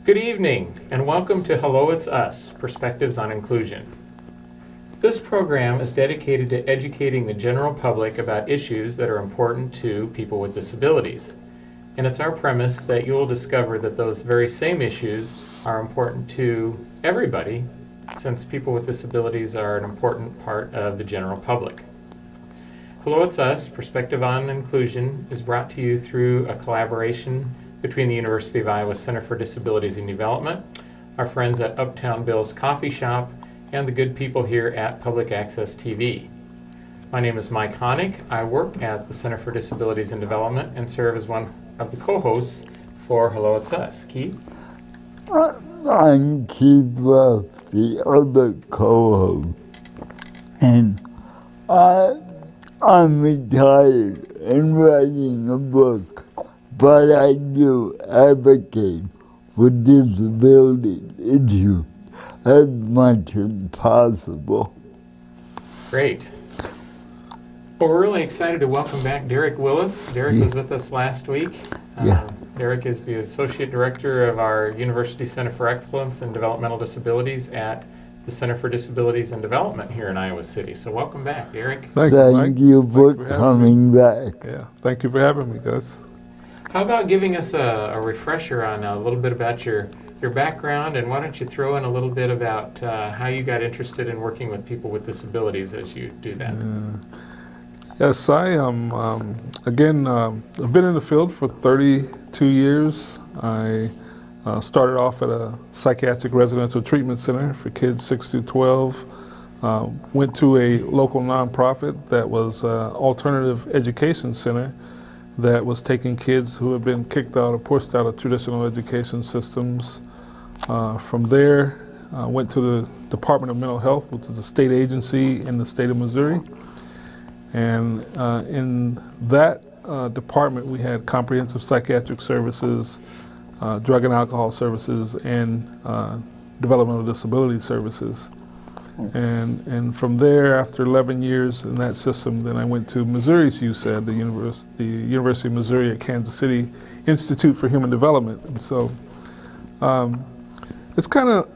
Good evening, and welcome to Hello, It's Us, Perspectives on Inclusion. This program is dedicated to educating the general public about issues that are important to people with disabilities. And it's our premise that you will discover that those very same issues are important to everybody, since people with disabilities are an important part of the general public. Hello, It's Us, Perspective on Inclusion is brought to you through a collaboration between the University of Iowa Center for Disabilities and Development, our friends at Uptown Bill's Coffee Shop, and the good people here at Public Access TV. My name is Mike Hoenig. I work at the Center for Disabilities and Development and serve as one of the co-hosts for Hello, It's Us. Keith? I'm Keith Ruff, the other co-host, and I'm retired and writing a book, but I do advocate for disability issues as much as possible. Great. Well, we're really excited to welcome back Derrick Willis. Derrick was with us last week. Derrick is the Associate Director of our University Center for Excellence in Developmental Disabilities at the Center for Disabilities and Development here in Iowa City. So welcome back, Derrick. Thank you for coming back. Yeah, thank you for having me, guys. How about giving us a refresher on a little bit about your background, and why don't you throw in a little bit about how you got interested in working with people with disabilities as you do that? Yes, I am, I've been in the field for 32 years. I started off at a psychiatric residential treatment center for kids 6 through 12. Went to a local nonprofit that was an alternative education center that was taking kids who had been kicked out or pushed out of traditional education systems. From there, I went to the Department of Mental Health, which is a state agency in the state of Missouri. And in that department, we had comprehensive psychiatric services, drug and alcohol services, and developmental disability services. And from there, after 11 years in that system, then I went to Missouri's UCED, the University of Missouri at Kansas City Institute for Human Development. And so it's kind of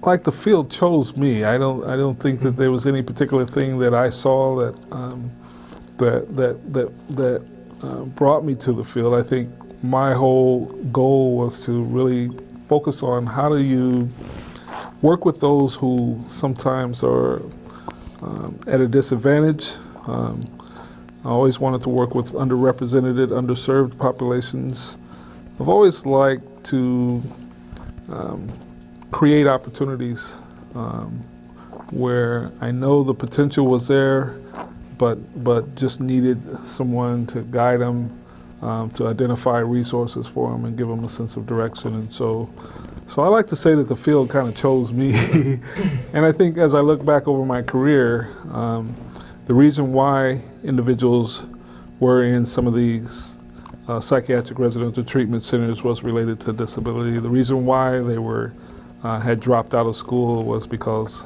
like the field chose me. I don't think that there was any particular thing that I saw that brought me to the field. I think my whole goal was to really focus on how do you work with those who sometimes are at a disadvantage. I always wanted to work with underrepresented, underserved populations. I've always liked to create opportunities where I know the potential was there, but just needed someone to guide them, to identify resources for them and give them a sense of direction. And so I like to say that the field kind of chose me. And I think as I look back over my career, the reason why individuals were in some of these psychiatric residential treatment centers was related to disability. The reason why they had dropped out of school was because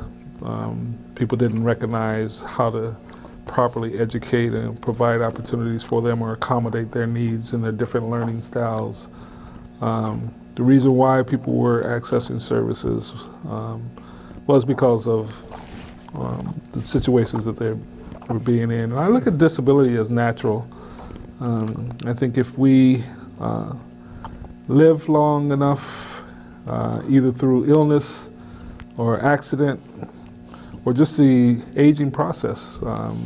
people didn't recognize how to properly educate and provide opportunities for them or accommodate their needs and their different learning styles. The reason why people were accessing services was because of the situations that they were being in. And I look at disability as natural. I think if we live long enough, either through illness or accident or just the aging process,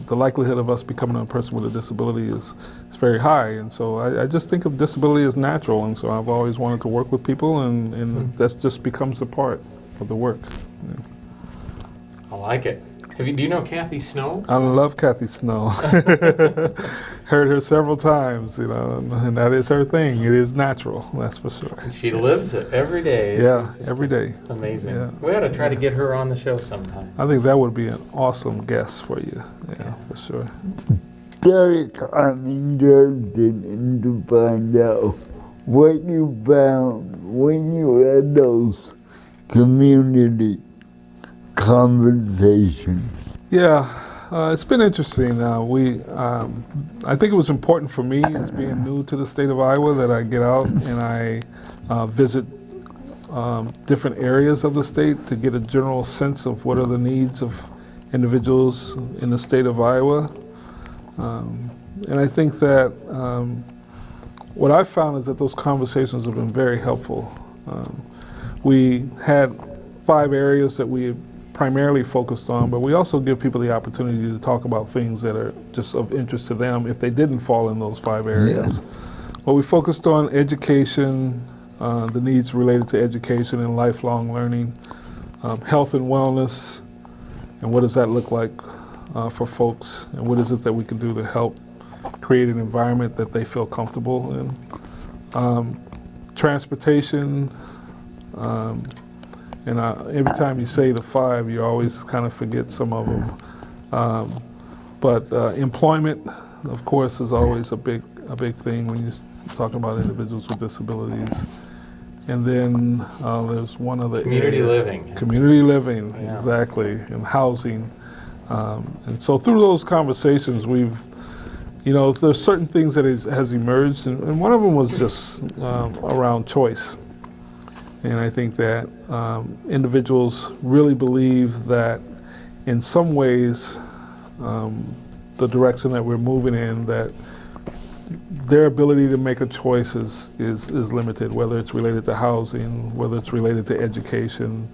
the likelihood of us becoming a person with a disability is very high. And so I just think of disability as natural, and so I've always wanted to work with people, and that just becomes a part of the work. Yeah. I like it. Do you know Kathy Snow? I love Kathy Snow. Heard her several times, and that is her thing. It is natural, that's for sure. And she lives it every day. Yeah, every day. Amazing. Yeah. We ought to try to get her on the show sometime. I think that would be an awesome guest for you. Yeah, for sure. Derrick, I'm interested in to find out what you found when you had those community conversations. Yeah, It's been interesting. I think it was important for me as being new to the state of Iowa that I get out and I visit different areas of the state to get a general sense of what are the needs of individuals in the state of Iowa. And I think that what I've found is that those conversations have been very helpful. We had 5 areas that we primarily focused on, but we also give people the opportunity to talk about things that are just of interest to them if they didn't fall in those 5 areas. Well, we focused on education, the needs related to education and lifelong learning, health and wellness, and what does that look like for folks, and what is it that we can do to help create an environment that they feel comfortable in. Transportation, and every time you say the 5, you always kind of forget some of them. But employment, of course, is always a big thing when you're talking about individuals with disabilities. And then there's one other Community area. living. Community living, Yeah. exactly, and housing. And so through those conversations, there's certain things that has emerged, and one of them was just around choice. And I think that individuals really believe that in some ways, the direction that we're moving in, that their ability to make a choice is limited, whether it's related to housing, whether it's related to education,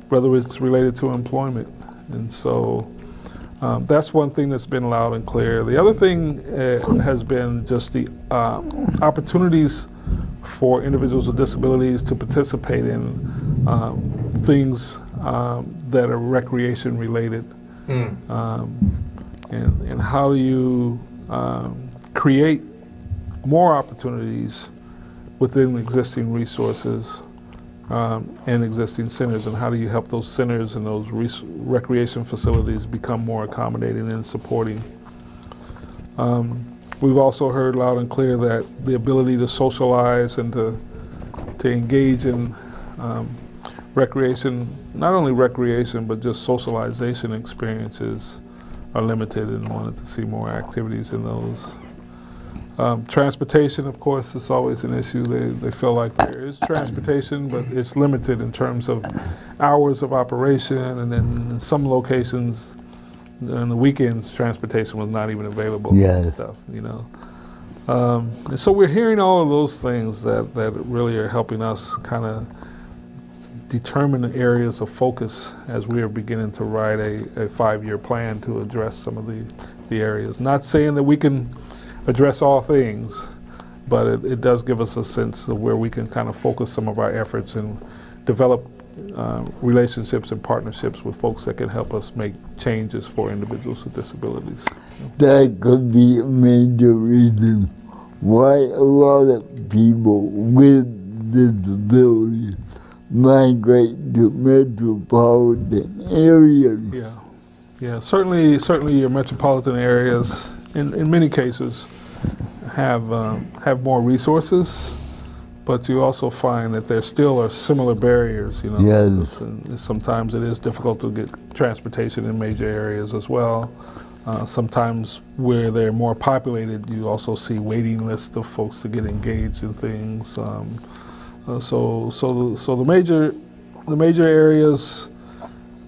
whether it's related to employment. And so that's one thing that's been loud and clear. The other thing has been just the opportunities for individuals with disabilities to participate in things that are recreation related. And how do you create more opportunities within existing resources and existing centers, and how do you help those centers and those recreation facilities become more accommodating and supporting. We've also heard loud and clear that the ability to socialize and to engage in recreation, not only recreation, but just socialization experiences are limited, and wanted to see more activities in those. Transportation, of course, is always an issue. They feel like there is transportation, but it's limited in terms of hours of operation, and then in some locations, on the weekends, transportation was not even available. Yeah. And stuff, and so we're hearing all of those things that really are helping us kind of determine the areas of focus as we are beginning to write a 5-year plan to address some of the areas. Not saying that we can address all things, but it does give us a sense of where we can kind of focus some of our efforts and develop relationships and partnerships with folks that can help us make changes for individuals with disabilities. That could be a major reason why a lot of people with disabilities migrate to metropolitan areas. Yeah. Certainly your metropolitan areas, in many cases, have more resources, but you also find that there still are similar barriers. Yes. And sometimes it is difficult to get transportation in major areas as well. Sometimes where they're more populated, you also see waiting lists of folks to get engaged in things. So the major areas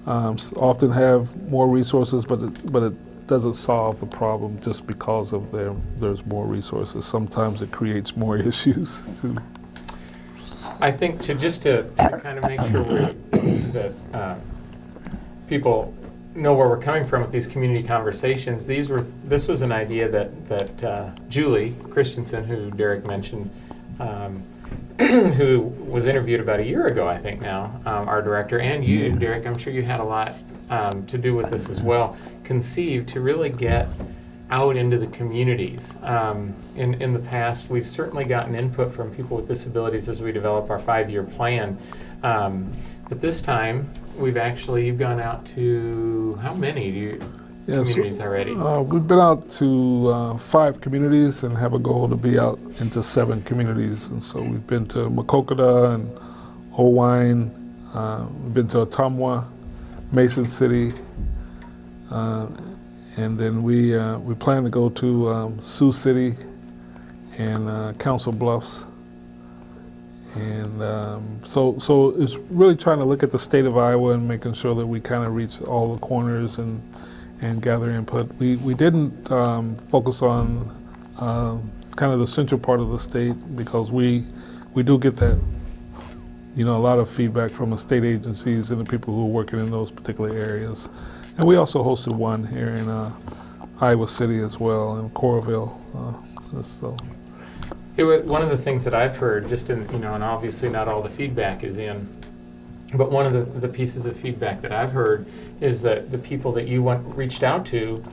often have more resources, but it doesn't solve the problem just because of there's more resources. Sometimes it creates more issues. I think to kind of make sure that people know where we're coming from with these community conversations, this was an idea that Julie Christensen, who Derrick mentioned, who was interviewed about a year ago, I think now, our director, and you, Derrick, I'm sure you had a lot to do with this as well, conceived to really get out into the communities. In the past, we've certainly gotten input from people with disabilities as we develop our 5-year plan. But this time, you've gone out to how many communities already? We've been out to 5 communities and have a goal to be out into 7 communities. And so we've been to Maquoketa and Owine, we've been to Ottumwa, Mason City, And then we plan to go to Sioux City and Council Bluffs. And so it's really trying to look at the state of Iowa and making sure that we kind of reach all the corners and gather input. We didn't focus on kind of the central part of the state because we do get that, a lot of feedback from the state agencies and the people who are working in those particular areas. And we also hosted one here in Iowa City as well, in Coralville. So. One of the things that I've heard, just in, and obviously not all the feedback is in, but one of the pieces of feedback that I've heard is that the people that you reached out to,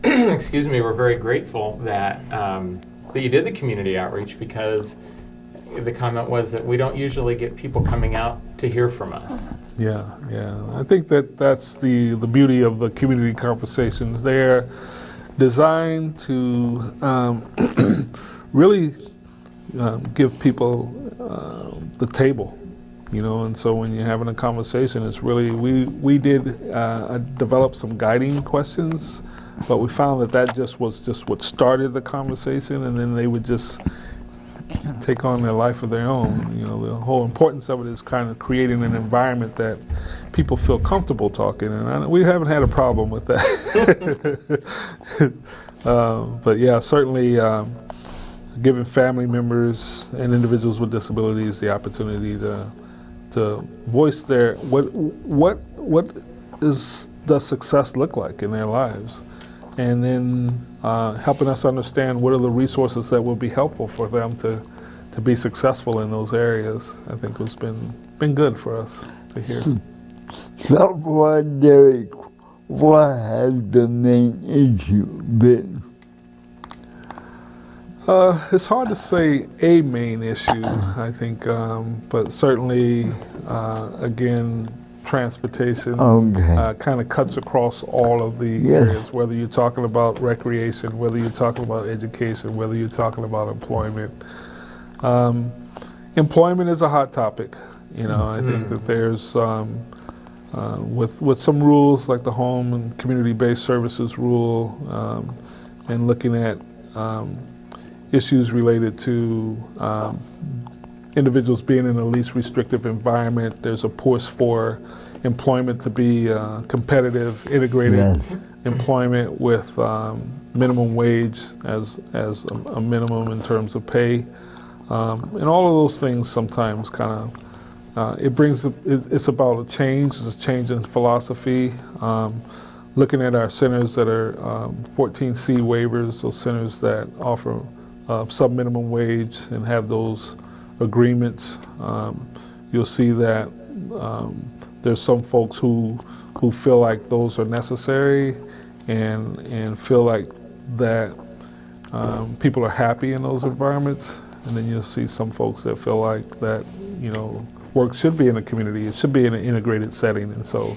excuse me, were very grateful that that you did the community outreach, because the comment was that we don't usually get people coming out to hear from us. Yeah. I think that's the beauty of the community conversations. They're designed to really give people the table, and so when you're having a conversation, it's really, we did develop some guiding questions, but we found that just was what started the conversation, and then they would just take on their life of their own. The whole importance of it is kind of creating an environment that people feel comfortable talking, and we haven't had a problem with that. But yeah, certainly giving family members and individuals with disabilities the opportunity to voice their what does success look like in their lives, and then helping us understand what are the resources that will be helpful for them to be successful in those areas. I think has been good for us to hear. So far, Derrick, what has the main issue been? It's hard to say a main issue, I think, but certainly, again, transportation kind of cuts across all of the areas, whether you're talking about recreation, whether you're talking about education, whether you're talking about employment. Employment is a hot topic. I think that there's, with some rules like the home and community-based services rule, and looking at issues related to individuals being in a least restrictive environment. There's a push for employment to be competitive, integrated employment with minimum wage as a minimum in terms of pay. And all of those things sometimes kind of, it's about a change, it's a change in philosophy. Looking at our centers that are 14C waivers, those centers that offer sub-minimum wage and have those agreements, you'll see that there's some folks who feel like those are necessary and feel like that people are happy in those environments. And then you'll see some folks that feel like that, work should be in a community, it should be in an integrated setting. And so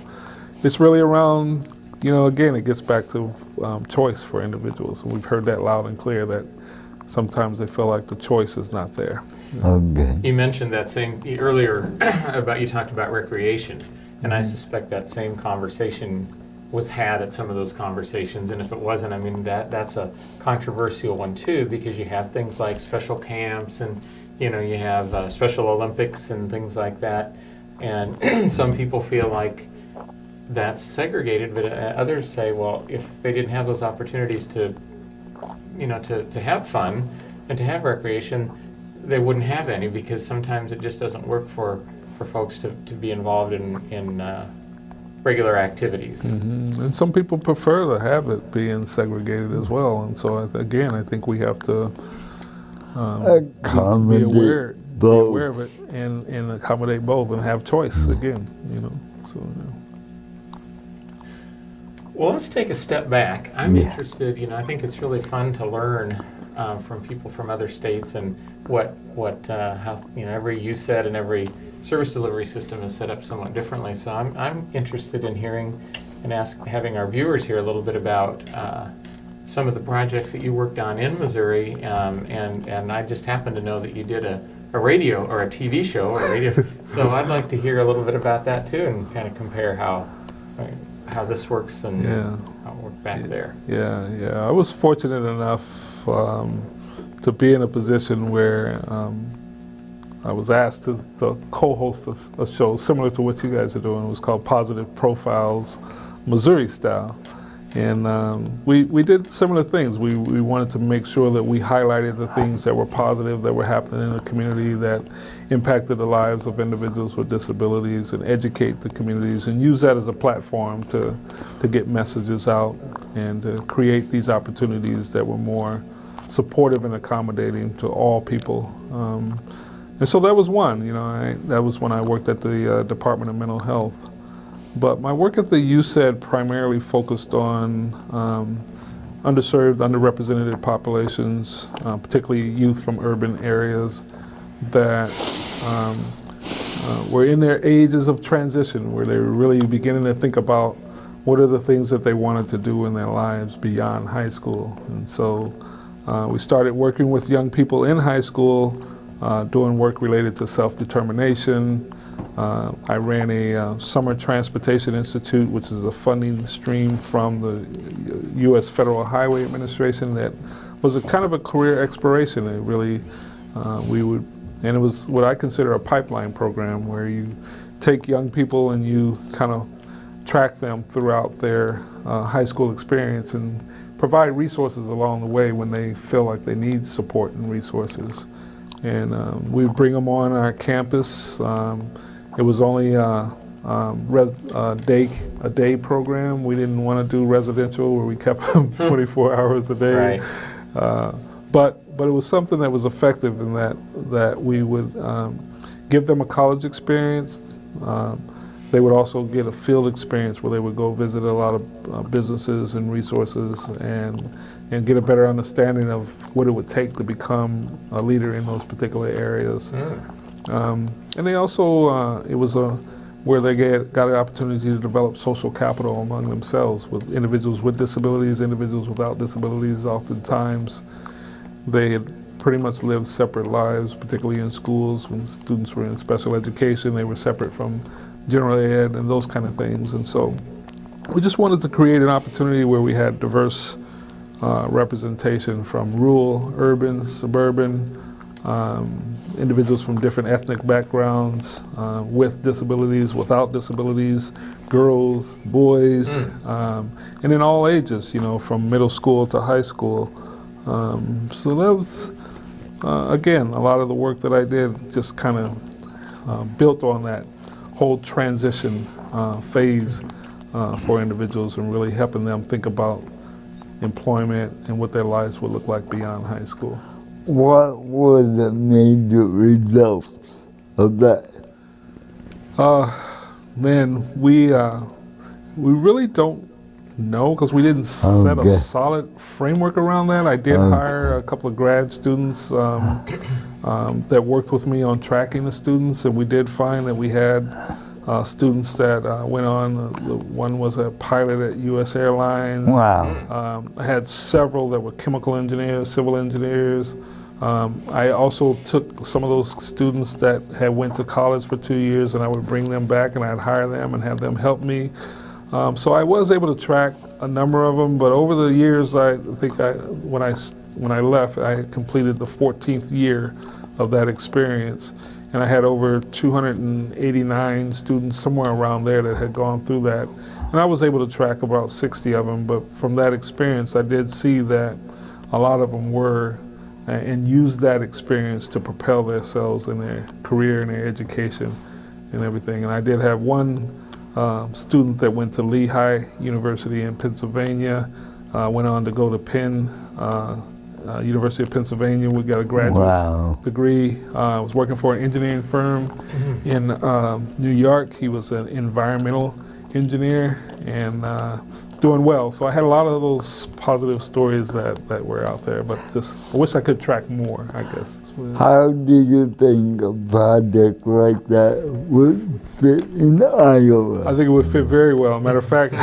it's really around, again, it gets back to choice for individuals. And we've heard that loud and clear, that sometimes they feel like the choice is not there. Okay. You mentioned that same earlier you talked about recreation, and I suspect that same conversation was had at some of those conversations, and if it wasn't, I mean, that's a controversial one too, because you have things like special camps, and you have Special Olympics and things like that, and some people feel like that's segregated, but others say, well, if they didn't have those opportunities to have fun and to have recreation, they wouldn't have any, because sometimes it just doesn't work for folks to be involved in regular activities. Mm-hmm. And some people prefer to have it being segregated as well. And so, again, I think we have to be aware of it and accommodate both and have choice again, So. Well, let's take a step back. I'm interested, I think it's really fun to learn from people from other states and how every UCED and every service delivery system is set up somewhat differently. So I'm interested in hearing and having our viewers hear a little bit about some of the projects that you worked on in Missouri, and I just happen to know that you did a radio or a TV show or radio. So I'd like to hear a little bit about that too, and kind of compare how how this works and Yeah. how it worked back there. Yeah. I was fortunate enough to be in a position where I was asked to co-host a show similar to what you guys are doing. It was called Positive Profiles, Missouri Style. And we did similar things. We wanted to make sure that we highlighted the things that were positive, that were happening in the community, that impacted the lives of individuals with disabilities, and educate the communities, and use that as a platform to get messages out and to create these opportunities that were more supportive and accommodating to all people. And so that was one, that was when I worked at the Department of Mental Health. But my work at the UCED primarily focused on underserved, underrepresented populations, particularly youth from urban areas that were in their ages of transition, where they were really beginning to think about what are the things that they wanted to do in their lives beyond high school. And so we started working with young people in high school, doing work related to self-determination. I ran a Summer Transportation Institute, which is a funding stream from the U.S. Federal Highway Administration that was a kind of a career exploration. It really, and it was what I consider a pipeline program where you take young people and you kind of track them throughout their high school experience and provide resources along the way when they feel like they need support and resources. And we bring them on our campus. It was only a day program. We didn't want to do residential where we kept them 24 hours a day. Right. But it was something that was effective in that we would give them a college experience. They would also get a field experience where they would go visit a lot of businesses and resources and get a better understanding of what it would take to become a leader in those particular areas. And they also, it was where they got an opportunity to develop social capital among themselves with individuals with disabilities, individuals without disabilities. Oftentimes, they had pretty much lived separate lives, particularly in schools. When students were in special education, they were separate from general ed and those kind of things. And so we just wanted to create an opportunity where we had diverse representation from rural, urban, suburban, individuals from different ethnic backgrounds, with disabilities, without disabilities, girls, boys, and in all ages, from middle school to high school. So that was, again, a lot of the work that I did just kind of built on that whole transition phase for individuals and really helping them think about employment and what their lives would look like beyond high school. What were the major results of that? Man, we really don't know because we didn't set a solid framework around that. I did hire a couple of grad students that worked with me on tracking the students, and we did find that we had students that went on. One was a pilot at U.S. Airlines. Wow. I had several that were chemical engineers, civil engineers. I also took some of those students that had went to college for 2 years, and I would bring them back and I'd hire them and have them help me. So I was able to track a number of them, but over the years, I think when I left, I had completed the 14th year of that experience. And I had over 289 students, somewhere around there, that had gone through that. And I was able to track about 60 of them, but from that experience, I did see that a lot of them were and used that experience to propel themselves in their career and their education and everything. And I did have one student that went to Lehigh University in Pennsylvania, went on to go to Penn, University of Pennsylvania. We got a graduate degree. Was working for an engineering firm in New York. He was an environmental engineer and doing well. So I had a lot of those positive stories that were out there, but just I wish I could track more, I guess. How do you think a project like that would fit in Iowa? I think it would fit very well. Matter of fact,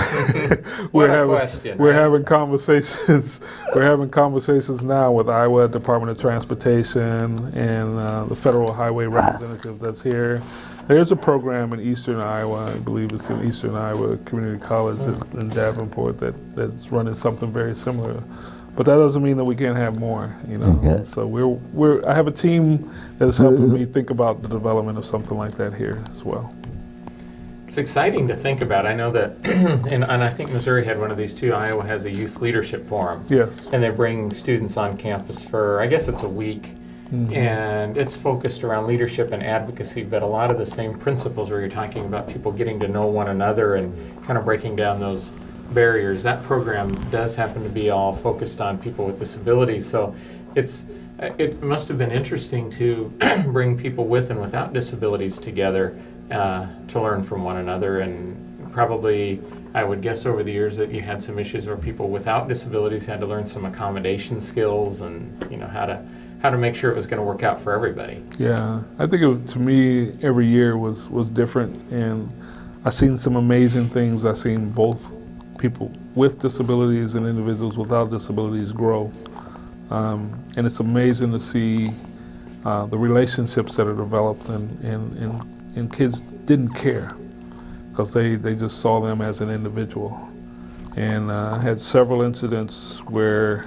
What a question, we're right? having conversations. We're having conversations now with Iowa Department of Transportation and the federal highway representative that's here. There's a program in Eastern Iowa, I believe it's in Eastern Iowa Community College in Davenport that's running something very similar. But that doesn't mean that we can't have more, you know. Okay. So I have a team that is helping me think about the development of something like that here as well. It's exciting to think about. I know that, and I think Missouri had one of these too. Iowa has a youth leadership forum. Yes. And they bring students on campus for, I guess it's a week. And it's focused around leadership and advocacy, but a lot of the same principles where you're talking about people getting to know one another and kind of breaking down those barriers. That program does happen to be all focused on people with disabilities. So it must have been interesting to bring people with and without disabilities together to learn from one another. And probably, I would guess over the years that you had some issues where people without disabilities had to learn some accommodation skills and, you know, how to make sure it was going to work out for everybody. Yeah, I think to me, every year was different, and I've seen some amazing things. I've seen both people with disabilities and individuals without disabilities grow. And it's amazing to see the relationships that are developed, and kids didn't care because they just saw them as an individual. And I had several incidents where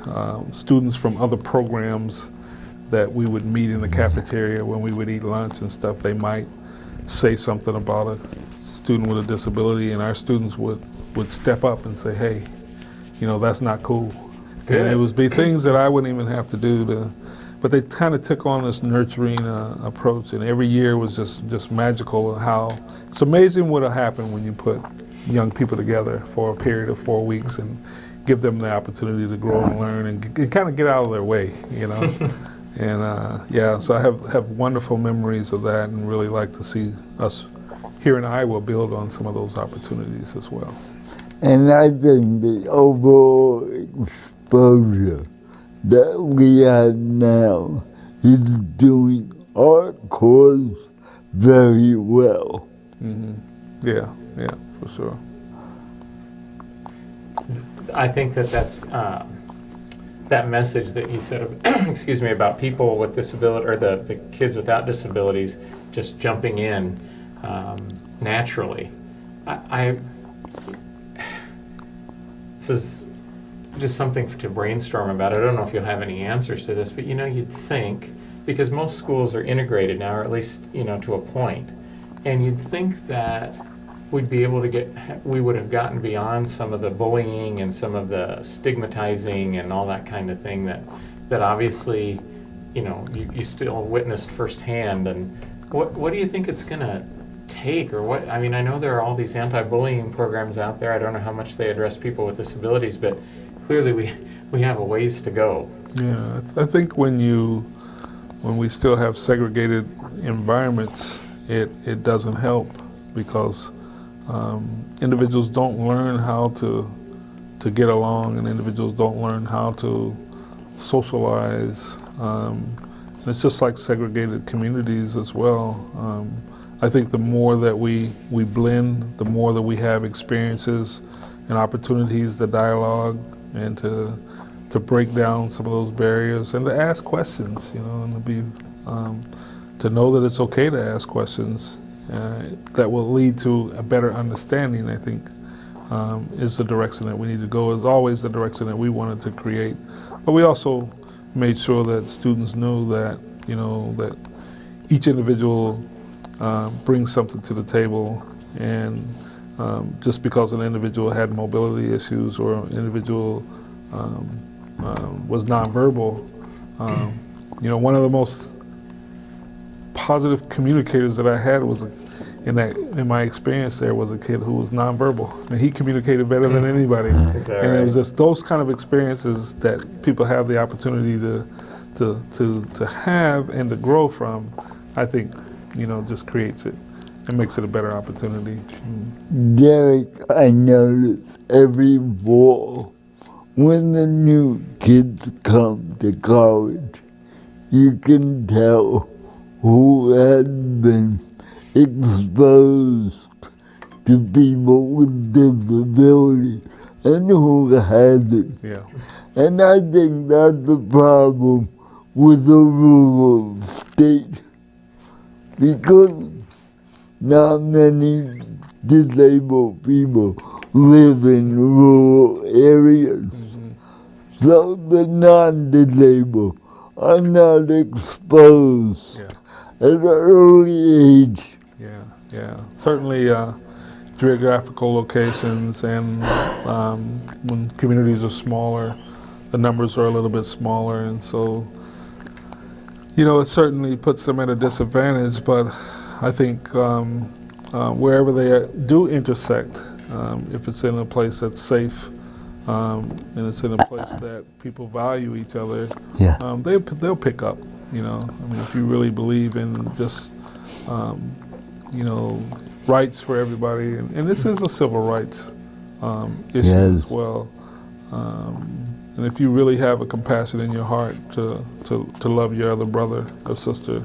students from other programs that we would meet in the cafeteria when we would eat lunch and stuff, they might say something about a student with a disability, and our students would step up and say, hey, you know, that's not cool. Good. And it would be things that I wouldn't even have to do but they kind of took on this nurturing approach, and every year was just magical. How it's amazing what'll happen when you put young people together for a period of 4 weeks and give them the opportunity to grow and learn and kind of get out of their way, you know. And yeah, so I have wonderful memories of that, and really like to see us here in Iowa build on some of those opportunities as well. And I think the overall exposure that we have now is doing our cause very well. Yeah, for sure. I think that's that message that you said, excuse me, about people with disability, or the kids without disabilities just jumping in naturally. This is just something to brainstorm about. I don't know if you'll have any answers to this, but you know, you'd think, because most schools are integrated now, or at least, you know, to a point, and you'd think that we'd be able to we would have gotten beyond some of the bullying and some of the stigmatizing and all that kind of thing that obviously, you know, you still witnessed firsthand. And what do you think it's going to take, or what? I mean, I know there are all these anti-bullying programs out there. I don't know how much they address people with disabilities, but clearly we have a ways to go. Yeah, I think when we still have segregated environments, it doesn't help, because individuals don't learn how to get along, and individuals don't learn how to socialize. It's just like segregated communities as well. I think the more that we blend, the more that we have experiences and opportunities to dialogue and to break down some of those barriers and to ask questions, you know, and to know that it's okay to ask questions that will lead to a better understanding, I think, is the direction that we need to go, is always the direction that we wanted to create. But we also made sure that students knew that, you know, that each individual brings something to the table, and just because an individual had mobility issues or an individual was nonverbal, you know, one of the most positive communicators that I had was in my experience there was a kid who was nonverbal, and he communicated better than anybody. And it was just those kind of experiences that people have the opportunity to have and to grow from. I think, you know, just creates it and makes it a better opportunity. Derrick, I notice every fall when the new kids come to college, you can tell who has been exposed to people with disabilities and who hasn't. Yeah. And I think that's the problem with the rural state, because not many disabled people live in rural areas. So the non-disabled are not exposed Yeah. at an early age. Yeah. Certainly, geographical locations and when communities are smaller, the numbers are a little bit smaller, and so it certainly puts them at a disadvantage. But I think wherever they do intersect, if it's in a place that's safe and it's in a place that people value each other, Yeah. they'll pick up. I mean, if you really believe in just rights for everybody, and this is a civil rights issue Yes. as well. And if you really have a compassion in your heart to love your other brother or sister,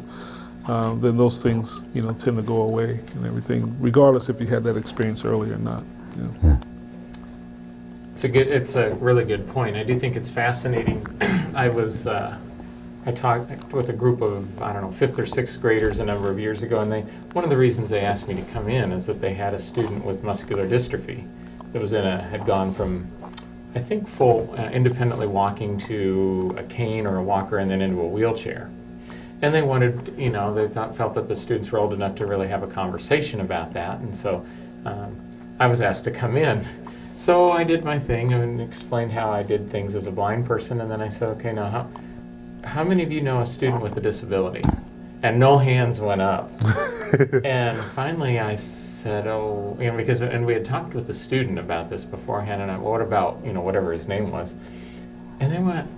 then those things tend to go away and everything, regardless if you had that experience early or not. It's a really good point. I do think it's fascinating. I talked with a group of, 5th or 6th graders a number of years ago, and one of the reasons they asked me to come in is that they had a student with muscular dystrophy that had gone from, I think, full independently walking to a cane or a walker and then into a wheelchair. And they wanted, they felt that the students were old enough to really have a conversation about that, and so I was asked to come in. So I did my thing and explained how I did things as a blind person, and then I said, okay, now how many of you know a student with a disability? And no hands went up. And finally I said, because we had talked with the student about this beforehand, and what about, whatever his name was? And they went,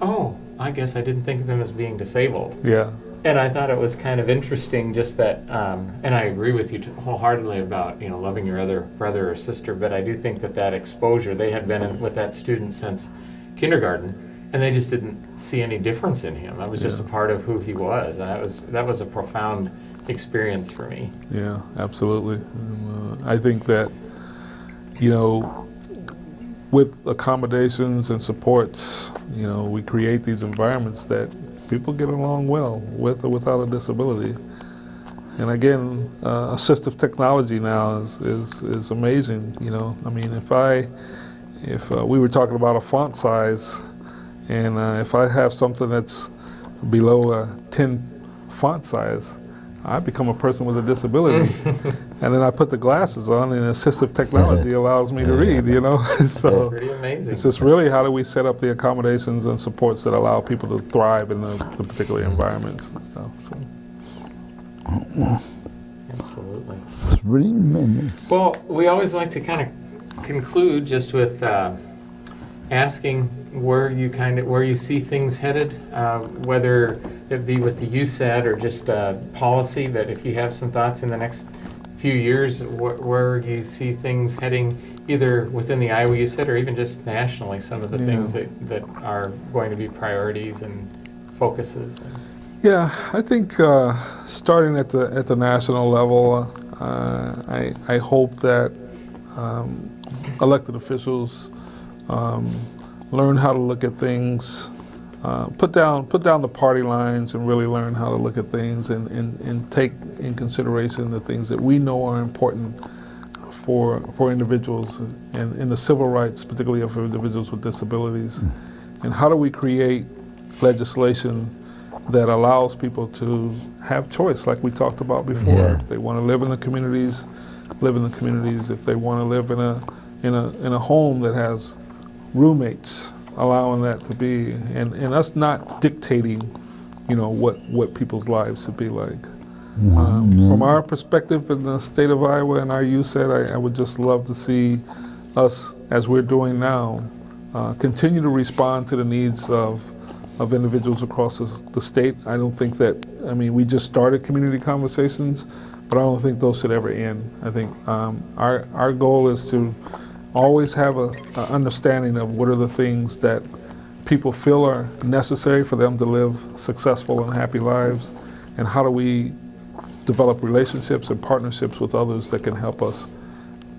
I guess I didn't think of him as being disabled. Yeah. And I thought it was kind of interesting just that, and I agree with you wholeheartedly about, loving your other brother or sister, but I do think that exposure, they had been with that student since kindergarten, and they just didn't see any difference in him. That was just a part of who he was. That was a profound experience for me. Yeah, absolutely. I think that, with accommodations and supports, we create these environments that people get along well with or without a disability. And again, assistive technology now is amazing. I mean, if we were talking about a font size, and if I have something that's below a 10 font size, I become a person with a disability. And then I put the glasses on, and assistive technology allows me to read, So Pretty amazing. it's just really how do we set up the accommodations and supports that allow people to thrive in the particular environments and stuff. So. Absolutely. 3 minutes. Well, we always like to kind of conclude just with asking where you see things headed, whether it be with the UCED or just policy, but if you have some thoughts in the next few years, where you see things heading, either within the Iowa UCED or even just nationally, some of the things that are going to be priorities and focuses. Yeah, I think starting at the national level, I hope that elected officials learn how to look at things, put down the party lines, and really learn how to look at things and take in consideration the things that we know are important for individuals and in the civil rights, particularly for individuals with disabilities. And how do we create legislation that allows people to have choice, like we talked about before. Yeah. If they want to live in the communities, live in the communities. If they want to live in a home that has roommates, allowing that to be, and us not dictating, what people's lives should be like. From our perspective in the state of Iowa and our UCED, I would just love to see us, as we're doing now, continue to respond to the needs of individuals across the state. I don't think that, we just started community conversations, but I don't think those should ever end. I think our goal is to always have a understanding of what are the things that people feel are necessary for them to live successful and happy lives, and how do we develop relationships and partnerships with others that can help us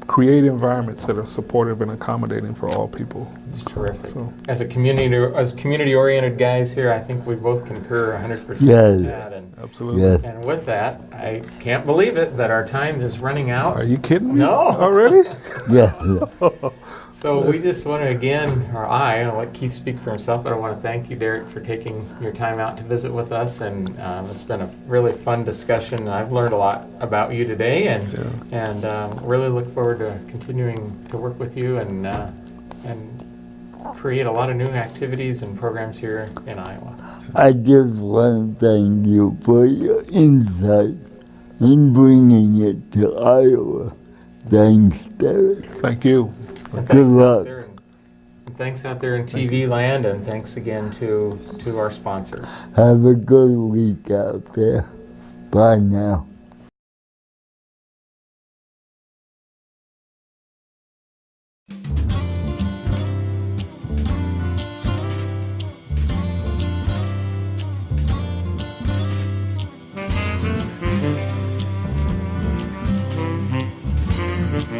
create environments that are supportive and accommodating for all people. It's terrific. So, As community-oriented guys here, I think we both concur 100% with Yes. that. absolutely. Yes. And with that, I can't believe it that our time is running out. Are you kidding me? No. Already? Yes. So we just want to again, or I'll let Keith speak for himself, but I want to thank you, Derrick, for taking your time out to visit with us, and it's been a really fun discussion. I've learned a lot about you today, and really look forward to continuing to work with you and create a lot of new activities and programs here in Iowa. I just want to thank you for your insight in bringing it to Iowa. Thanks, Derrick. Thank you. And Good luck. Thanks out there in TV land, and thanks again to our sponsors. Have a good week out there. Bye now.